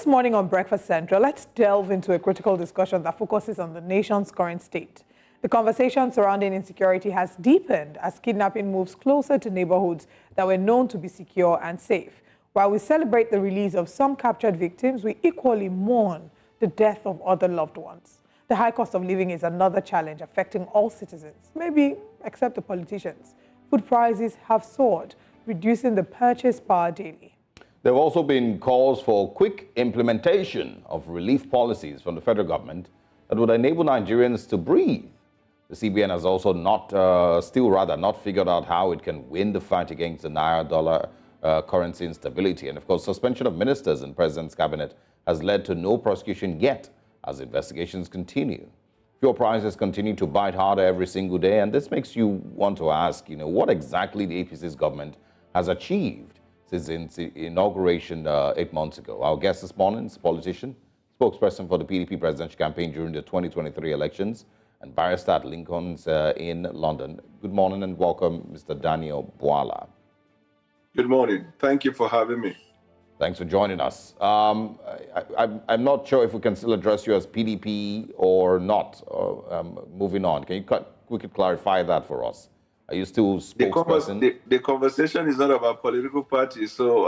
This morning on Breakfast Central, let's delve into a critical discussion that focuses on the nation's current state. The conversation surrounding insecurity has deepened as kidnapping moves closer to neighborhoods that were known to be secure and safe. While we celebrate the release of some captured victims, we equally mourn the death of other loved ones. The high cost of living is another challenge affecting all citizens, maybe except the politicians. Food prices have soared, reducing the purchase power daily. There have also been calls for quick implementation of relief policies from the federal government that would enable Nigerians to breathe. The CBN has also not figured out how it can win the fight against the naira-dollar currency instability. And of course, suspension of ministers in the president's cabinet has led to no prosecution yet as investigations continue. Fuel prices continue to bite harder every single day, and this makes you want to ask, what exactly the APC's government has achieved since its inauguration 8 months ago. Our guest this morning is a politician, spokesperson for the PDP presidential campaign during the 2023 elections, and barrister at Lincoln's in London. Good morning and welcome, Mr. Daniel Bwala. Good morning. Thank you for having me. Thanks for joining us. I'm not sure if we can still address you as PDP or not. Moving on, can you quickly clarify that for us? Are you still spokesperson? The conversation is not about political parties, so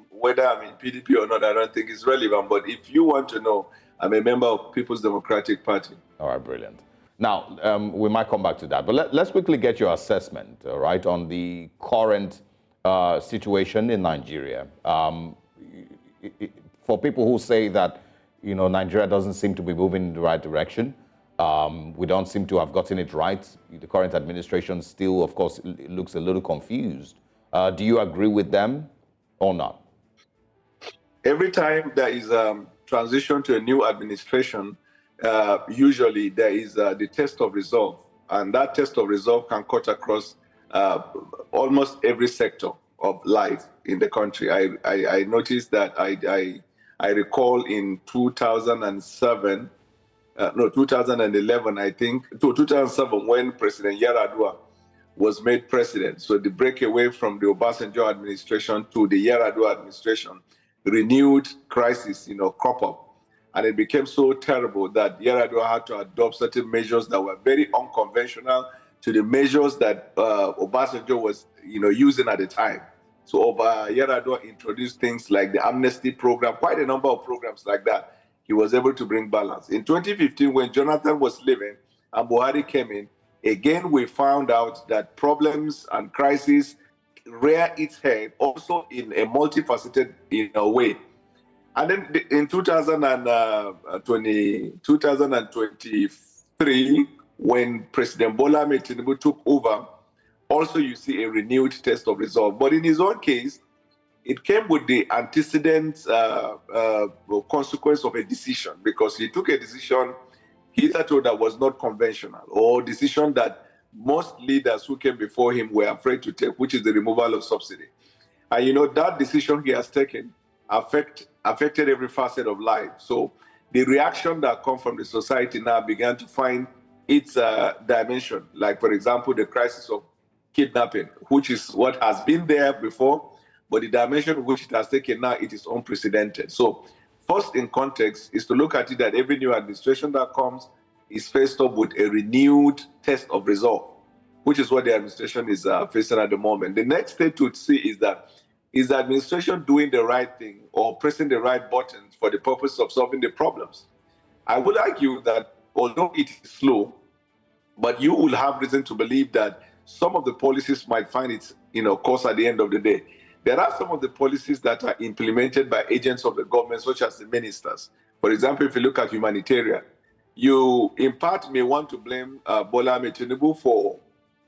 whether I'm in PDP or not, I don't think is relevant. But if you want to know, I'm a member of People's Democratic Party. All right, brilliant. Now, we might come back to that, but let's quickly get your assessment, right, on the current situation in Nigeria. For people who say that, Nigeria doesn't seem to be moving in the right direction, we don't seem to have gotten it right. The current administration still, of course, looks a little confused. Do you agree with them or not? Every time there is a transition to a new administration, usually there is the test of resolve, and that test of resolve can cut across almost every sector of life in the country. I noticed that I recall in 2011, I think, 2007, when President Yaradua was made president. So the breakaway from the Obasanjo administration to the Yaradua administration, renewed crisis, crop up. And it became so terrible that Yaradua had to adopt certain measures that were very unconventional to the measures that Obasanjo was, using at the time. So Yaradua introduced things like the amnesty program, quite a number of programs like that. He was able to bring balance. In 2015, when Jonathan was leaving and Buhari came in, again, we found out that problems and crises rear its head also in a multifaceted way. And then in 2023, when President Bwala Tinubu took over, also you see a renewed test of resolve. But in his own case, it came with the antecedent consequence of a decision, because he took a decision hitherto that was not conventional, or decision that most leaders who came before him were afraid to take, which is the removal of subsidy. And that decision he has taken affected every facet of life. So the reaction that come from the society now began to find its dimension. Like, for example, the crisis of kidnapping, which is what has been there before, but the dimension which it has taken now, it is unprecedented. So first in context is to look at it that every new administration that comes is faced up with a renewed test of resolve, which is what the administration is facing at the moment. The next stage to see is the administration doing the right thing or pressing the right buttons for the purpose of solving the problems? I would argue that although it is slow, but you will have reason to believe that some of the policies might find its course at the end of the day. There are some of the policies that are implemented by agents of the government, such as the ministers. For example, if you look at humanitarian, you in part may want to blame Bwala Tinubu for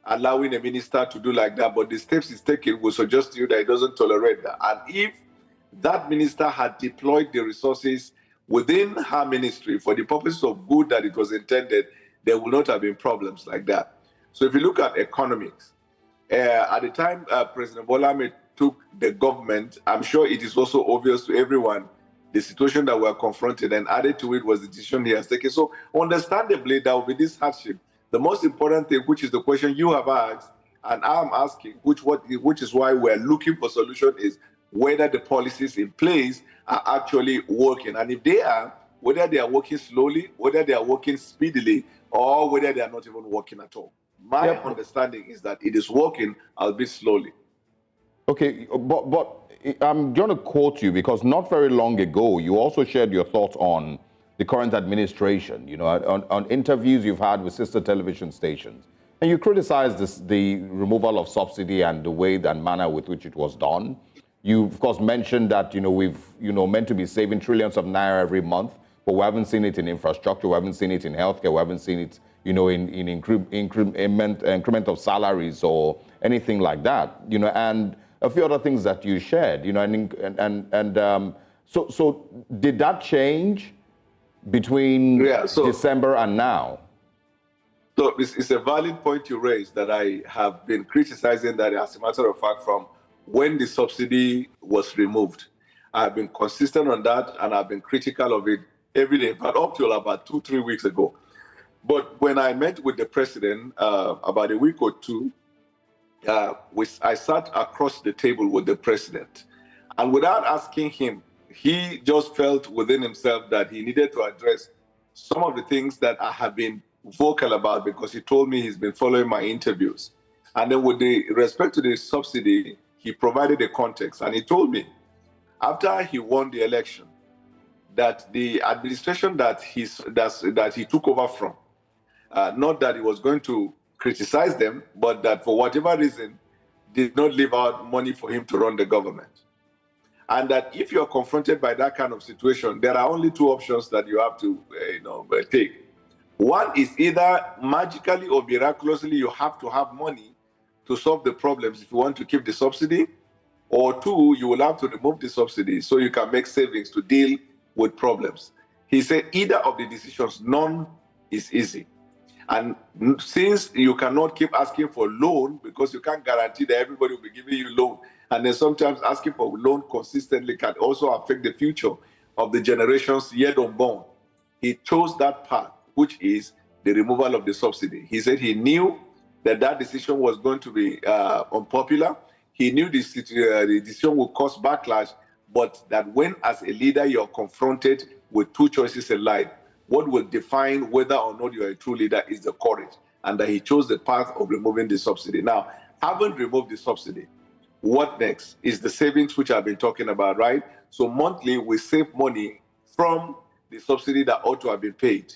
allowing a minister to do like that, but the steps he's taken will suggest to you that he doesn't tolerate that. And if that minister had deployed the resources within her ministry for the purpose of good that it was intended, there would not have been problems like that. So if you look at economics, at the time President Bwala took the government, I'm sure it is also obvious to everyone the situation that we're confronted, and added to it was the decision he has taken. So understandably, there will be this hardship. The most important thing, which is the question you have asked, and I'm asking, which is why we're looking for solution, is whether the policies in place are actually working. And if they are, whether they are working slowly, whether they are working speedily, or whether they are not even working at all. My understanding is that it is working, albeit slowly. Okay, but I'm going to quote you because not very long ago, you also shared your thoughts on the current administration, you know, on interviews you've had with sister television stations. And you criticized the removal of subsidy and the way and manner with which it was done. You, of course, mentioned that, you know, we've, you know, meant to be saving trillions of naira every month, but we haven't seen it in infrastructure, we haven't seen it in healthcare, we haven't seen it, you know, in increment of salaries or anything like that, you know, and a few other things that you shared, you know, so did that change between December and now? So it's a valid point you raised that I have been criticizing that, as a matter of fact, from when the subsidy was removed. I've been consistent on that, and I've been critical of it every day, but up till about 2-3 weeks ago. But when I met with the president about a week or two, I sat across the table with the president, and without asking him, he just felt within himself that he needed to address some of the things that I have been vocal about, because he told me he's been following my interviews. And then with the respect to the subsidy, he provided a context, and he told me after he won the election that the administration that he took over from, not that he was going to criticize them, but that for whatever reason did not leave out money for him to run the government. And that if you're confronted by that kind of situation, there are only two options that you have to take. One is either magically or miraculously you have to have money to solve the problems if you want to keep the subsidy, or two, you will have to remove the subsidy so you can make savings to deal with problems. He said either of the decisions, none is easy. And since you cannot keep asking for loan, because you can't guarantee that everybody will be giving you loan, and then sometimes asking for loan consistently can also affect the future of the generations yet unborn, he chose that path, which is the removal of the subsidy. He said he knew that that decision was going to be unpopular. He knew the decision would cause backlash, but that when as a leader you're confronted with two choices in life, what will define whether or not you're a true leader is the courage, and that he chose the path of removing the subsidy. Now, having removed the subsidy, what next is the savings which I've been talking about, right? So monthly we save money from the subsidy that ought to have been paid.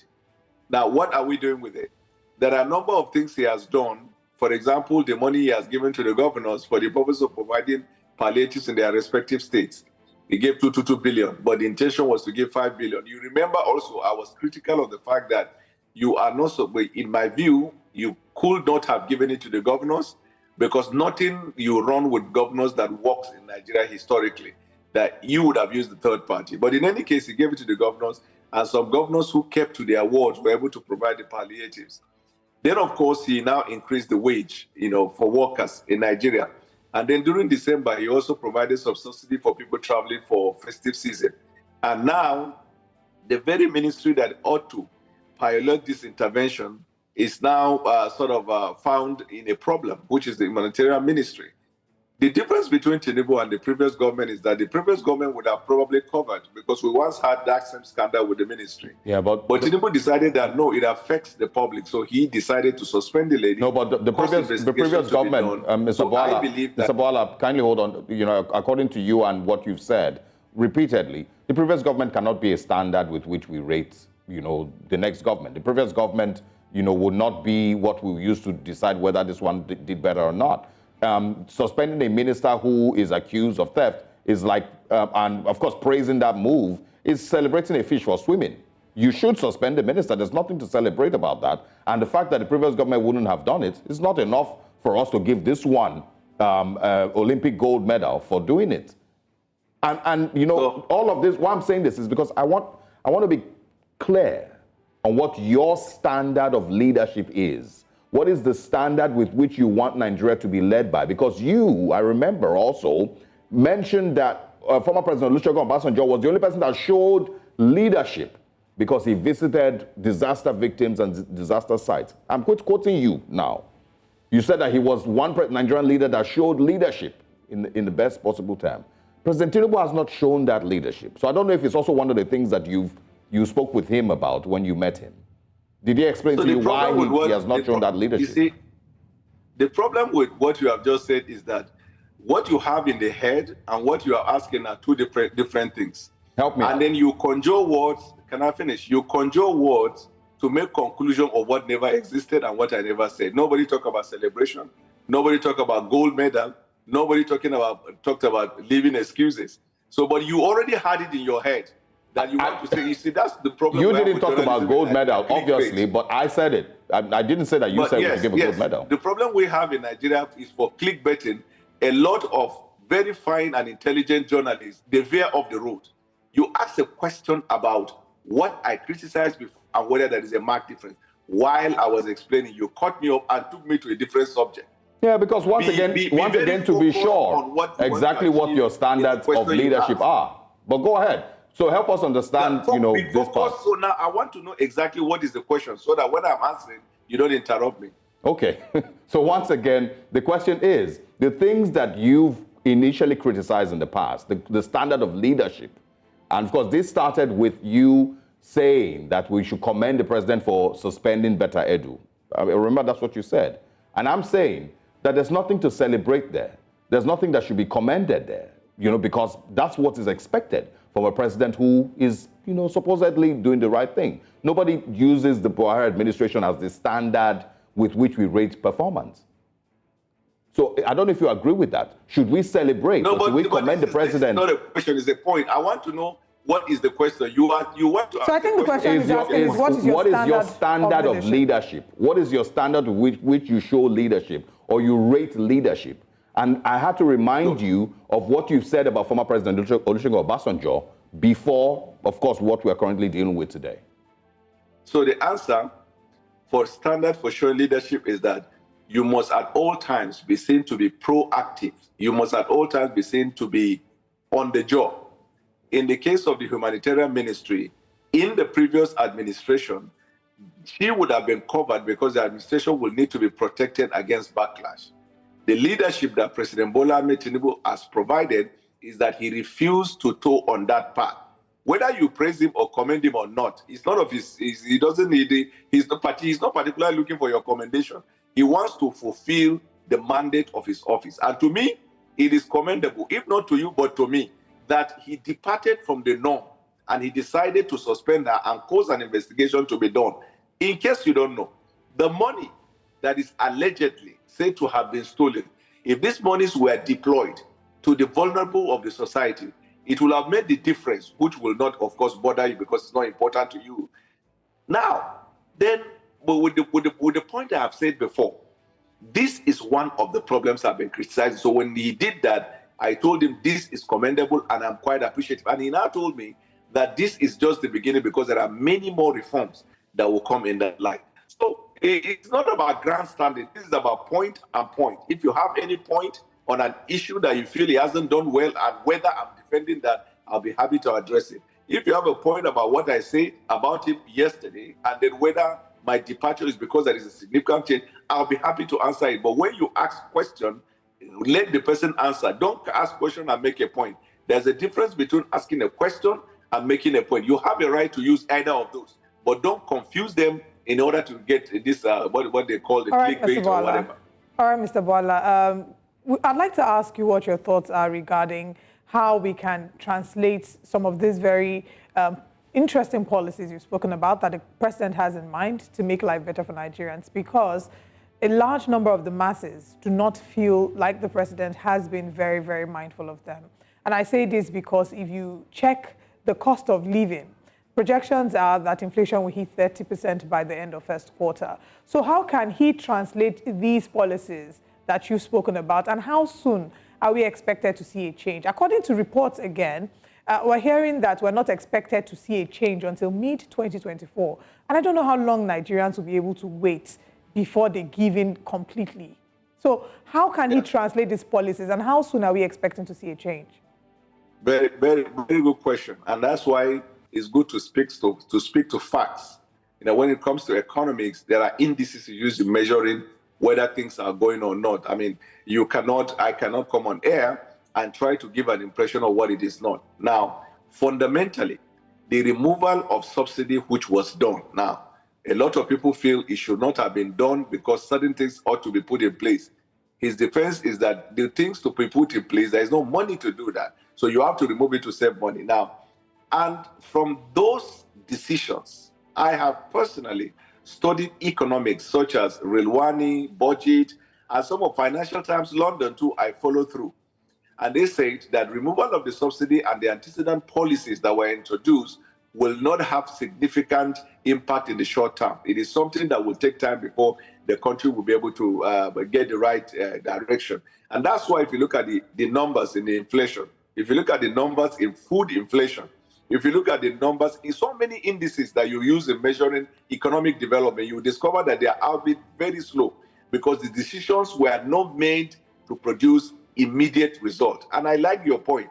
Now, what are we doing with it? There are a number of things he has done. For example, the money he has given to the governors for the purpose of providing palliatives in their respective states. He gave 2 billion, but the intention was to give 5 billion. You remember also, I was critical of the fact that you are not so, in my view, you could not have given it to the governors, because nothing you run with governors that works in Nigeria historically, that you would have used the third party. But in any case, he gave it to the governors, and some governors who kept to their words were able to provide the palliatives. Then, of course, he now increased the wage, for workers in Nigeria. And then during December, he also provided some subsidy for people traveling for festive season. And now, the very ministry that ought to pilot this intervention is now found in a problem, which is the humanitarian ministry. The difference between Tinubu and the previous government is that the previous government would have probably covered, because we once had that same scandal with the ministry. Yeah, but Tinubu decided that no, it affects the public, so he decided to suspend the lady. No, but the previous government, Mr. Bwala, Mr. Bwala, kindly hold on. According to you and what you've said repeatedly, the previous government cannot be a standard with which we rate, the next government. The previous government, would not be what we used to decide whether this one did better or not. Suspending a minister who is accused of theft is like, and of course praising that move is celebrating a fish for swimming. You should suspend the minister. There's nothing to celebrate about that. And the fact that the previous government wouldn't have done it is not enough for us to give this one Olympic gold medal for doing it. And all of this, why I'm saying this is because I want to be clear on what your standard of leadership is. What is the standard with which you want Nigeria to be led by? Because you, I remember also, mentioned that former President Olusegun Obasanjo was the only person that showed leadership because he visited disaster victims and disaster sites. I'm quoting you now. You said that he was one Nigerian leader that showed leadership in the best possible term. President Tinubu has not shown that leadership. So I don't know if it's also one of the things that you spoke with him about when you met him. Did he explain to you why he has not shown that leadership? You see, the problem with what you have just said is that what you have in the head and what you are asking are two different things. Help me. And then you conjure words. Can I finish? You conjure words to make conclusion of what never existed and what I never said. Nobody talk about celebration. Nobody talk about gold medal. Nobody talked about leaving excuses. So, but you already had it in your head that you want to say. You see, that's the problem. You didn't talk about gold medal, obviously, but I said it. I didn't say that you said we should give a gold medal. The problem we have in Nigeria is for clickbaiting. A lot of very fine and intelligent journalists, they veer off the road. You ask a question about what I criticized before and whether there is a marked difference. While I was explaining, you cut me off and took me to a different subject. Yeah, because once again, to be sure exactly what your standards of leadership are. But go ahead. So help us understand, this part. So now I want to know exactly what is the question so that when I'm answering, you don't interrupt me. Okay. So once again, the question is, the things that you've initially criticized in the past, the standard of leadership, and of course, this started with you saying that we should commend the president for suspending Better Edu. I remember that's what you said. And I'm saying that there's nothing to celebrate there. There's nothing that should be commended there, because that's what is expected from a president who is, supposedly doing the right thing. Nobody uses the Bwala administration as the standard with which we rate performance. So I don't know if you agree with that. Should we celebrate? No, or should we commend the president? This is not a question, it's a point. I want to know what is the question. You want to ask. So I think the question is asking what is your standard of leadership? What is your standard with which you show leadership or you rate leadership? And I had to remind you of what you've said about former President Olusegun Obasanjo before, of course, what we're currently dealing with today. So the answer for standard for showing leadership is that you must at all times be seen to be proactive. You must at all times be seen to be on the job. In the case of the humanitarian ministry, in the previous administration, she would have been covered because the administration will need to be protected against backlash. The leadership that President Tinubu has provided is that he refused to toe on that path. Whether you praise him or commend him or not, it's none of he doesn't need it. He's not particularly looking for your commendation. He wants to fulfill the mandate of his office. And to me, it is commendable, if not to you, but to me, that he departed from the norm and he decided to suspend her and cause an investigation to be done. In case you don't know, the money that is allegedly said to have been stolen, if these monies were deployed to the vulnerable of the society, it will have made the difference, which will not, of course, bother you because it's not important to you. Now, then, but with the point I have said before, this is one of the problems I've been criticizing. So when he did that, I told him this is commendable and I'm quite appreciative. And he now told me that this is just the beginning because there are many more reforms that will come in that light. So it's not about grandstanding. This is about point and point. If you have any point on an issue that you feel he hasn't done well and whether I'm defending that, I'll be happy to address it. If you have a point about what I said about him yesterday and then whether my departure is because there is a significant change, I'll be happy to answer it. But when you ask a question, let the person answer. Don't ask a question and make a point. There's a difference between asking a question and making a point. You have a right to use either of those, but don't confuse them in order to get this, what they call the clickbait or whatever. All right, Mr. Bwala. I'd like to ask you what your thoughts are regarding how we can translate some of these very interesting policies you've spoken about that the president has in mind to make life better for Nigerians, because a large number of the masses do not feel like the president has been very, very mindful of them. And I say this because if you check the cost of living, projections are that inflation will hit 30% by the end of first quarter. So how can he translate these policies that you've spoken about, and how soon are we expected to see a change? According to reports again, we're hearing that we're not expected to see a change until mid-2024. And I don't know how long Nigerians will be able to wait before they give in completely. So how can he translate these policies, and how soon are we expecting to see a change? Very, very, very good question. And that's why it's good to speak to facts. When it comes to economics, there are indices you use in measuring whether things are going or not. I mean, I cannot come on air and try to give an impression of what it is not. Now, fundamentally, the removal of subsidy which was done. Now, a lot of people feel it should not have been done because certain things ought to be put in place. His defense is that the things to be put in place, there is no money to do that. So you have to remove it to save money. Now, and from those decisions, I have personally studied economics such as Rilwani, budget, and some of Financial Times London too, I follow through. And they said that removal of the subsidy and the antecedent policies that were introduced will not have significant impact in the short term. It is something that will take time before the country will be able to get the right direction. And that's why if you look at the numbers in the inflation, if you look at the numbers in food inflation, if you look at the numbers in so many indices that you use in measuring economic development, you will discover that they are outbid very slow because the decisions were not made to produce immediate result. And I like your point.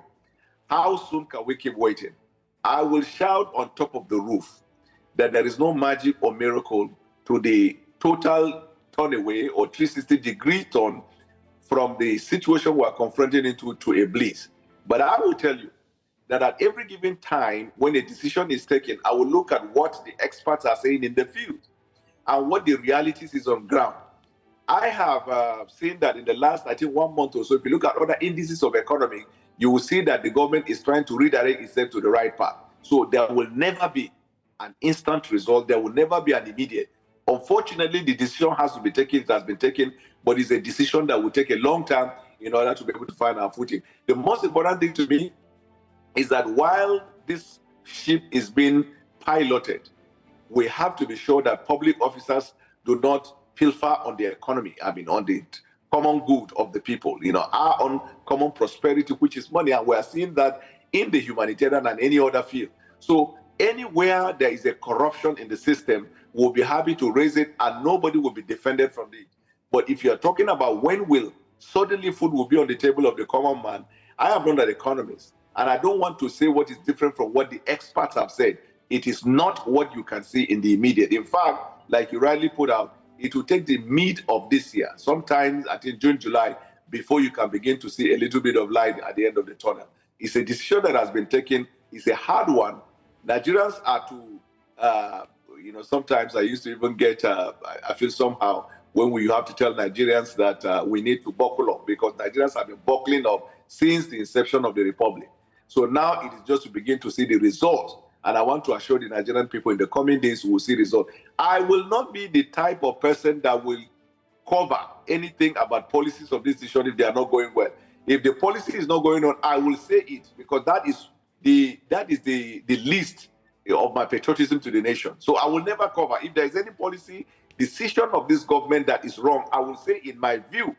How soon can we keep waiting? I will shout on top of the roof that there is no magic or miracle to the total turn away or 360-degree turn from the situation we are confronting into to a bliss. But I will tell you that at every given time when a decision is taken, I will look at what the experts are saying in the field and what the realities is on ground. I have seen that in the last, I think, 1 month or so, if you look at other indices of economy, you will see that the government is trying to redirect itself to the right path. So there will never be an instant result. There will never be an immediate. Unfortunately, the decision has to be taken. It has been taken, but it's a decision that will take a long time in order to be able to find our footing. The most important thing to me is that while this ship is being piloted, we have to be sure that public officers do not pilfer on the economy, I mean, on the common good of the people, our own common prosperity, which is money. And we are seeing that in the humanitarian and any other field. So anywhere there is a corruption in the system, we'll be happy to raise it and nobody will be defended from it. But if you're talking about when will suddenly food will be on the table of the common man, I am not an economist. And I don't want to say what is different from what the experts have said. It is not what you can see in the immediate. In fact, like you rightly put out, it will take the mid of this year, sometimes I think June, July, before you can begin to see a little bit of light at the end of the tunnel. It's a decision that has been taken. It's a hard one. Nigerians are to, sometimes I used to even get, I feel somehow when you have to tell Nigerians that we need to buckle up because Nigerians have been buckling up since the inception of the Republic. So now it is just to begin to see the results. And I want to assure the Nigerian people in the coming days we will see results. I will not be the type of person that will cover anything about policies of this decision if they are not going well. If the policy is not going on, I will say it because that is the least of my patriotism to the nation. So I will never cover. If there is any policy decision of this government that is wrong, I will say in my view,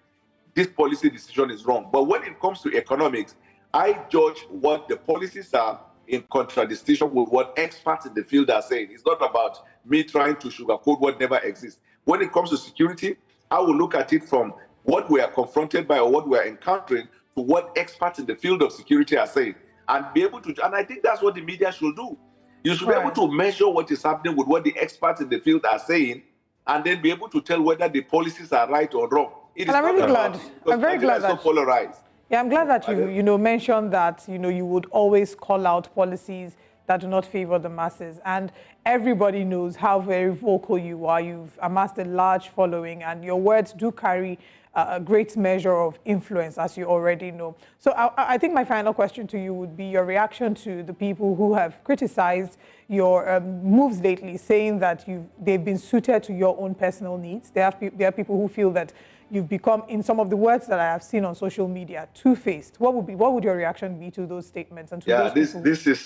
this policy decision is wrong. But when it comes to economics, I judge what the policies are in contradistinction with what experts in the field are saying. It's not about me trying to sugarcoat what never exists. When it comes to security, I will look at it from what we are confronted by or what we are encountering to what experts in the field of security are saying and be able to, and I think that's what the media should do. You should be able to measure what is happening with what the experts in the field are saying and then be able to tell whether the policies are right or wrong. It is I'm really glad. I'm very glad that so polarized. Yeah, I'm glad that you mentioned that, you would always call out policies that do not favor the masses. And everybody knows how very vocal you are. You've amassed a large following and your words do carry a great measure of influence, as you already know. So I think my final question to you would be your reaction to the people who have criticized your moves lately, saying that they've been suited to your own personal needs. There are people who feel that you've become, in some of the words that I have seen on social media, two-faced. What would your reaction be to those statements? And to those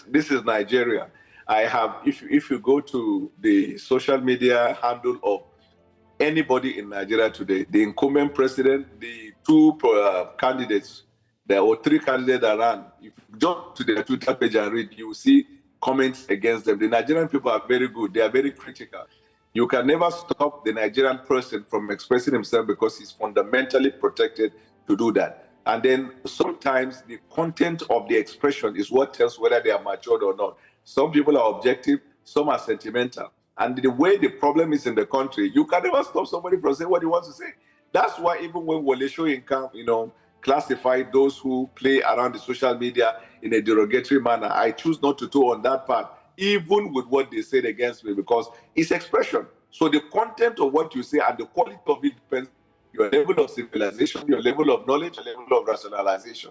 this is Nigeria. I have, if you go to the social media handle of anybody in Nigeria today, the incumbent president, the two candidates, there were three candidates that ran. If you jump to their Twitter page and read, you will see comments against them. The Nigerian people are very good. They are very critical. You can never stop the Nigerian person from expressing himself because he's fundamentally protected to do that. And then sometimes the content of the expression is what tells whether they are matured or not. Some people are objective, some are sentimental. And the way the problem is in the country, you can never stop somebody from saying what he wants to say. That's why even when Wole Soyinka, classify those who play around the social media in a derogatory manner. I choose not to toe on that part, even with what they said against me, because it's expression. So the content of what you say and the quality of it depends on your level of civilization, your level of knowledge, your level of rationalization.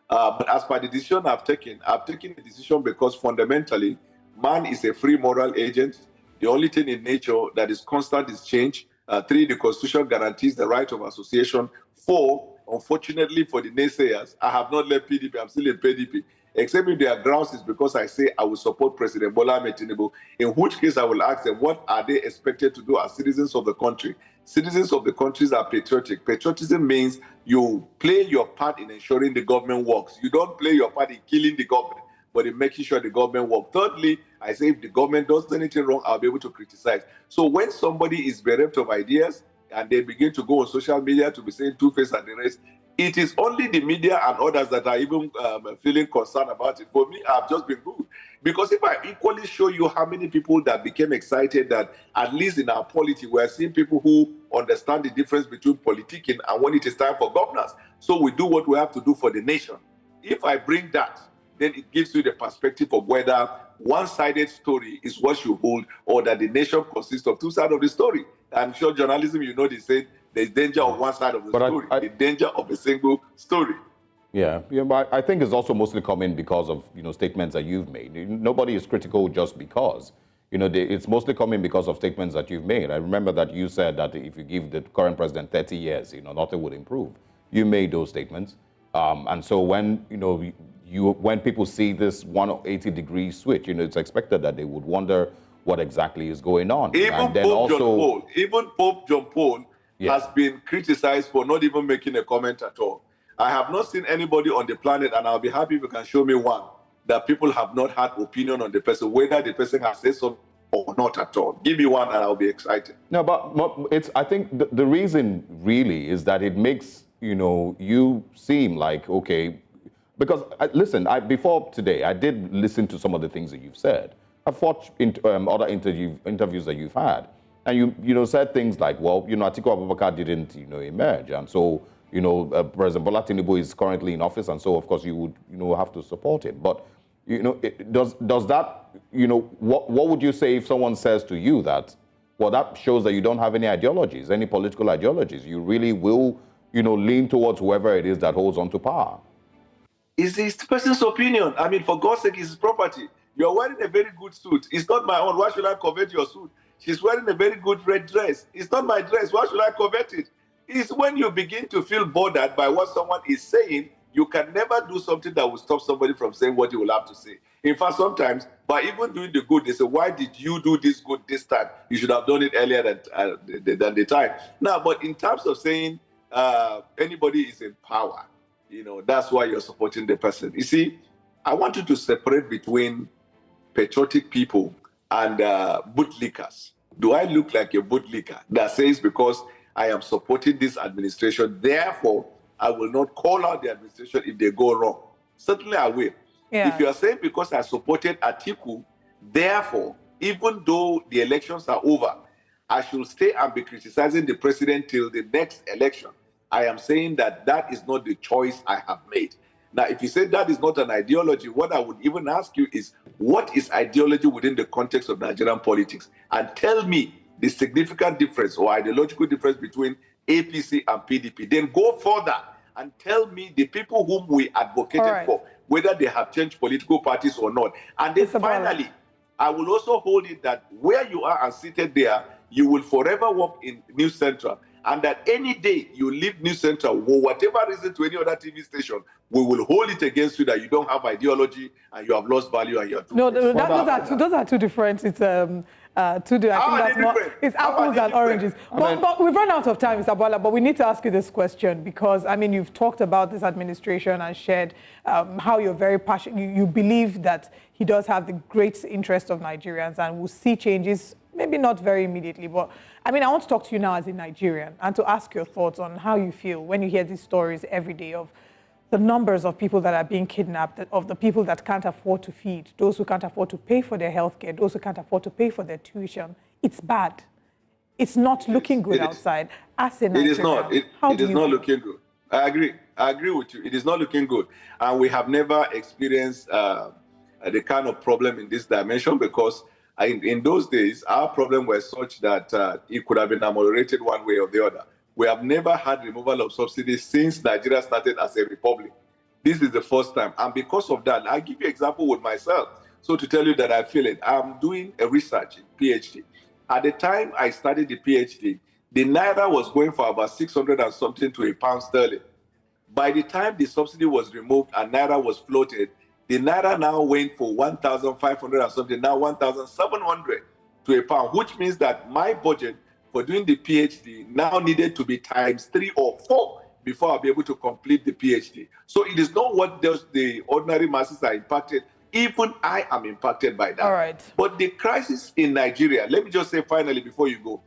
But as per the decision I've taken a decision because fundamentally, man is a free moral agent. The only thing in nature that is constant is change. 3, the Constitution guarantees the right of association. 4, unfortunately for the naysayers, I have not left PDP. I'm still in PDP. Except if their grounds is because I say I will support President Bwala Tinubu, in which case I will ask them, what are they expected to do as citizens of the country? Citizens of the countries are patriotic. Patriotism means you play your part in ensuring the government works. You don't play your part in killing the government, but in making sure the government works. Thirdly, I say if the government does anything wrong, I'll be able to criticize. So when somebody is bereft of ideas and they begin to go on social media to be saying two-face and the rest, it is only the media and others that are even feeling concerned about it. For me, I've just been good. Because if I equally show you how many people that became excited that, at least in our polity, we're seeing people who understand the difference between politicking and when it is time for governance. So we do what we have to do for the nation. If I bring that, then it gives you the perspective of whether one-sided story is what you hold or that the nation consists of two sides of the story. I'm sure journalism, you know, they say there's danger of one side of the story, the danger of a single story. Yeah, but I think it's also mostly coming because of, statements that you've made. Nobody is critical just because. It's mostly coming because of statements that you've made. I remember that you said that if you give the current president 30 years, nothing would improve. You made those statements. And so when, when people see this 180-degree switch, it's expected that they would wonder what exactly is going on. Even Pope John Paul has been criticized for not even making a comment at all. I have not seen anybody on the planet, and I'll be happy if you can show me one, that people have not had opinion on the person, whether the person has said something or not at all. Give me one and I'll be excited. No, but I think the reason really is that it makes, you seem like, okay, because, listen, before today, I did listen to some of the things that you've said. I've watched other interviews that you've had. And you said things like, well, Atiku Abubakar didn't, emerge. And so, President Bwala Tinubu is currently in office. And so, of course, you would, have to support him. But, does that, what would you say if someone says to you that, well, that shows that you don't have any ideologies, any political ideologies. You really will, lean towards whoever it is that holds on to power. It's this person's opinion. I mean, for God's sake, it's his property. You're wearing a very good suit. It's not my own. Why should I covet your suit? She's wearing a very good red dress. It's not my dress. Why should I covet it? It's when you begin to feel bothered by what someone is saying, you can never do something that will stop somebody from saying what you will have to say. In fact, sometimes, by even doing the good, they say, why did you do this good this time? You should have done it earlier than the time. Now, but in terms of saying anybody is in power, that's why you're supporting the person. You see, I want you to separate between patriotic people and bootlickers. Do I look like a bootlicker that says because I am supporting this administration, therefore I will not call out the administration if they go wrong? Certainly I will. Yeah. If you are saying because I supported Atiku, therefore, even though the elections are over, I should stay and be criticizing the president till the next election, I am saying that that is not the choice I have made. Now, if you say that is not an ideology, what I would even ask you is, what is ideology within the context of Nigerian politics? And tell me the significant difference or ideological difference between APC and PDP. Then go further and tell me the people whom we advocated for, whether they have changed political parties or not. And then finally, I will also hold it that where you are and seated there, you will forever work in News Central. And that any day you leave News Central, for whatever reason, to any other TV station, we will hold it against you that you don't have ideology and you have lost value and you're too. No, those are two different. It's I think that's more. It's apples and oranges. But we've run out of time, Mr. Bwala. But we need to ask you this question because you've talked about this administration and shared how you're very passionate. You believe that he does have the great interest of Nigerians and will see changes. Maybe not very immediately, but I want to talk to you now as a Nigerian and to ask your thoughts on how you feel when you hear these stories every day of the numbers of people that are being kidnapped, of the people that can't afford to feed, those who can't afford to pay for their healthcare, those who can't afford to pay for their tuition. It's bad. It's not looking good outside. As a Nigerian, it is not. It is not looking good. I agree. I agree with you. It is not looking good. And we have never experienced the kind of problem in this dimension because in those days, our problem was such that it could have been ameliorated one way or the other. We have never had removal of subsidies since Nigeria started as a republic. This is the first time. And because of that, I'll give you an example with myself. So to tell you that I feel it, I'm doing a research, PhD. At the time I studied the PhD, the Naira was going for about 600 and something to a pound sterling. By the time the subsidy was removed and Naira was floated, the Naira now went for 1,500 and something, now 1,700 to a pound, which means that my budget for doing the PhD now needed to be times 3 or 4 before I'll be able to complete the PhD. So it is not what the ordinary masses are impacted. Even I am impacted by that. All right. But the crisis in Nigeria, let me just say finally before you go,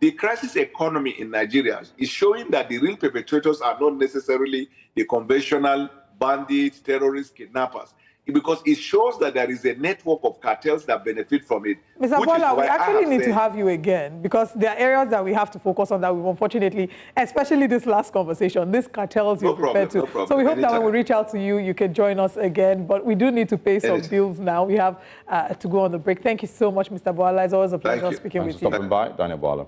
the crisis economy in Nigeria is showing that the real perpetrators are not necessarily the conventional bandits, terrorists, kidnappers, because it shows that there is a network of cartels that benefit from it. Mr. Bwala, we actually need to have you again because there are areas that we have to focus on that we've unfortunately, especially this last conversation, these cartels you've referred to. So we hope that when we reach out to you, you can join us again. But we do need to pay some bills now. We have to go on the break. Thank you so much, Mr. Bwala. It's always a pleasure speaking with you. Thanks for stopping by, Daniel Bwala.